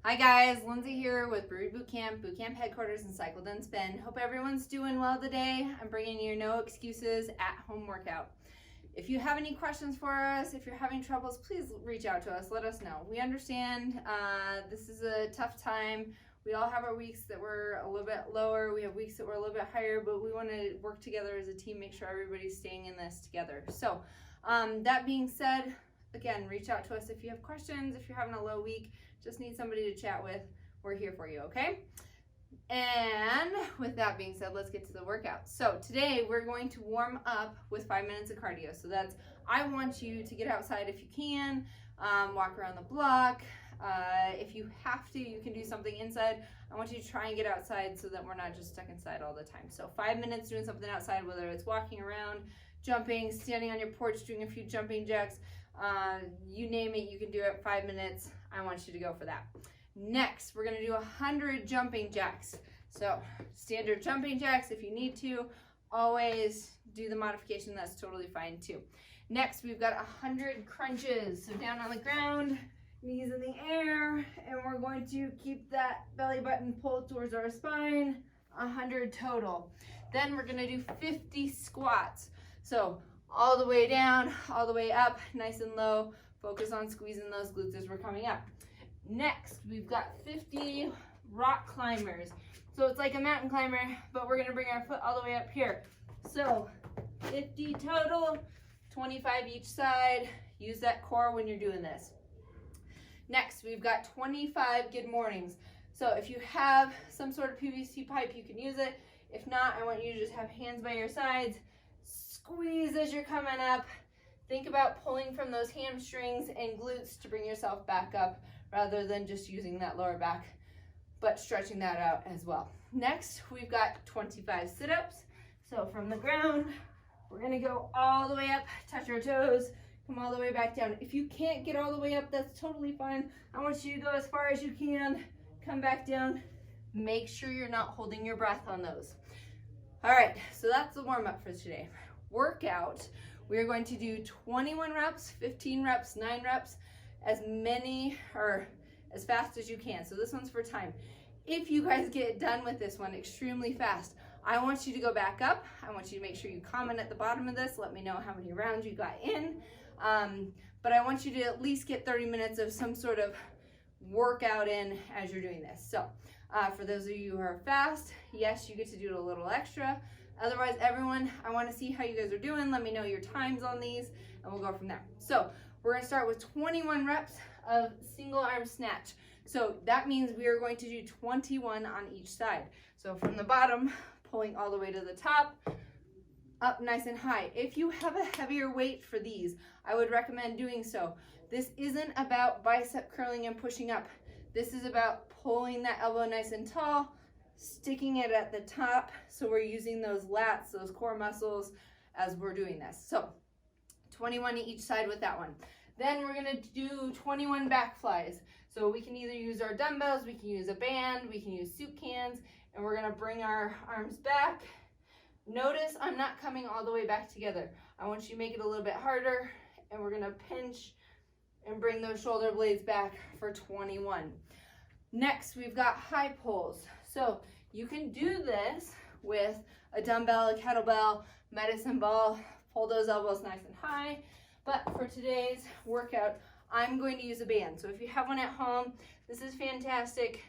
Hi guys, Lindsay here with Brewery Bootcamp headquarters in Cycle Done Spin. Hope everyone's doing well today. I'm bringing you no excuses at home workout. If you have any questions for us, if you're having troubles, please reach out to us. Let us know. We understand this is a tough time. We all have our weeks that we're a little bit lower. We have weeks that we're a little bit higher, but we want to work together as a team, make sure everybody's staying in this together. So that being said, again, reach out to us if you have questions, if you're having a low week, just need somebody to chat with. We're here for you, okay? And with that being said, let's get to the workout. So today we're going to warm up with 5 minutes of cardio. So that's, I want you to get outside if you can, walk around the block. If you have to, you can do something inside. I want you to try and get outside so that we're not just stuck inside all the time. So 5 minutes doing something outside, whether it's walking around, jumping, standing on your porch, doing a few jumping jacks, you name it, you can do it. 5 minutes. I want you to go for that. Next, we're gonna do 100 jumping jacks. So standard jumping jacks if you need to. Always do the modification, that's totally fine too. Next, we've got 100 crunches. So down on the ground, knees in the air, and we're going to keep that belly button pulled towards our spine. 100 total. Then we're gonna do 50 squats. So all the way down, all the way up, nice and low. Focus on squeezing those glutes as we're coming up. Next, we've got 50 rock climbers. So it's like a mountain climber, but we're gonna bring our foot all the way up here. So 50 total, 25 each side. Use that core when you're doing this. Next, we've got 25 good mornings. So if you have some sort of PVC pipe, you can use it. If not, I want you to just have hands by your sides. Squeeze as you're coming up. Think about pulling from those hamstrings and glutes to bring yourself back up rather than just using that lower back, but stretching that out as well. Next, we've got 25 sit-ups. So from the ground, we're gonna go all the way up, touch our toes, come all the way back down. If you can't get all the way up, that's totally fine. I want you to go as far as you can, come back down. Make sure you're not holding your breath on those. All right, so that's the warm-up for today. Workout, we are going to do 21 reps, 15 reps, 9 reps, as many or as fast as you can. So this one's for time. If you guys get done with this one extremely fast, I want you to go back up. I want you to make sure you comment at the bottom of this. Let me know how many rounds you got in. But I want you to at least get 30 minutes of some sort of workout in as you're doing this. So for those of you who are fast, yes, you get to do a little extra. Otherwise, everyone, I want to see how you guys are doing. Let me know your times on these, and we'll go from there. So we're going to start with 21 reps of single arm snatch. So that means we are going to do 21 on each side. So from the bottom, pulling all the way to the top, up nice and high. If you have a heavier weight for these, I would recommend doing so. This isn't about bicep curling and pushing up. This is about pulling that elbow nice and tall, sticking it at the top, so we're using those lats, those core muscles as we're doing this. So 21 each side with that one. Then we're gonna do 21 back flies. So we can either use our dumbbells, we can use a band, we can use soup cans, and we're gonna bring our arms back. Notice I'm not coming all the way back together. I want you to make it a little bit harder, and we're gonna pinch and bring those shoulder blades back for 21. Next, we've got high pulls. So you can do this with a dumbbell, a kettlebell, medicine ball, pull those elbows nice and high. But for today's workout, I'm going to use a band. So if you have one at home, this is fantastic.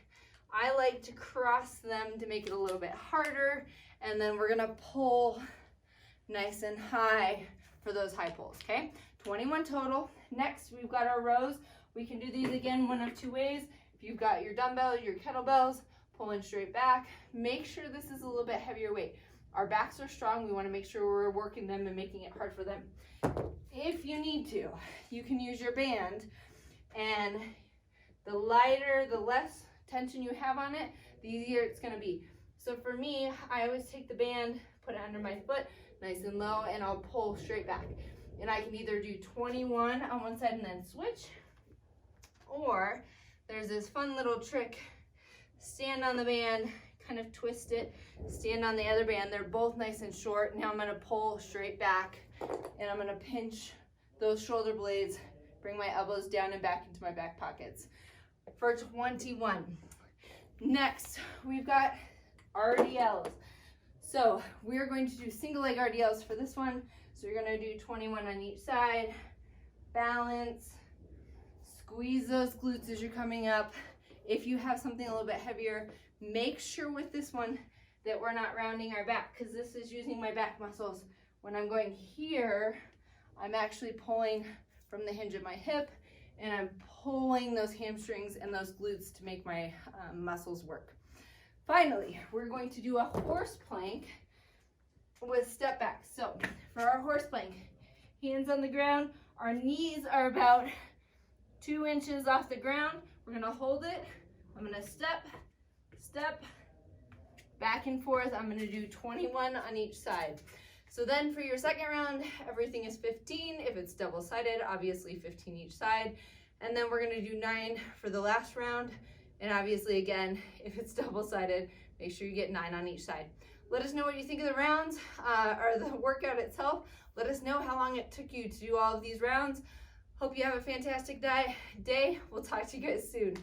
I like to cross them to make it a little bit harder. And then we're gonna pull nice and high for those high pulls, okay? 21 total. Next, we've got our rows. We can do these again one of two ways. If you've got your dumbbells, your kettlebells, pulling straight back. Make sure this is a little bit heavier weight. Our backs are strong. We want to make sure we're working them and making it hard for them. If you need to, you can use your band, and the lighter, the less tension you have on it, the easier it's going to be. So for me, I always take the band, put it under my foot, nice and low, and I'll pull straight back. And I can either do 21 on one side and then switch, or there's this fun little trick. Stand on the band, kind of twist it, stand on the other band. They're both nice and short. Now I'm gonna pull straight back, and I'm gonna pinch those shoulder blades, bring my elbows down and back into my back pockets. for 21. Next, we've got RDLs. So we're going to do single leg RDLs for this one. So you're gonna do 21 on each side, balance, squeeze those glutes as you're coming up. If you have something a little bit heavier, make sure with this one that we're not rounding our back, because this is using my back muscles. When I'm going here, I'm actually pulling from the hinge of my hip, and I'm pulling those hamstrings and those glutes to make my muscles work. Finally, we're going to do a horse plank with step back. So for our horse plank, hands on the ground, our knees are about 2 inches off the ground. We're gonna hold it. I'm gonna step, step, back and forth. I'm gonna do 21 on each side. So then for your second round, everything is 15. If it's double-sided, obviously 15 each side. And then we're gonna do 9 for the last round. And obviously, again, if it's double-sided, make sure you get 9 on each side. Let us know what you think of the rounds or the workout itself. Let us know how long it took you to do all of these rounds. Hope you have a fantastic day. We'll talk to you guys soon.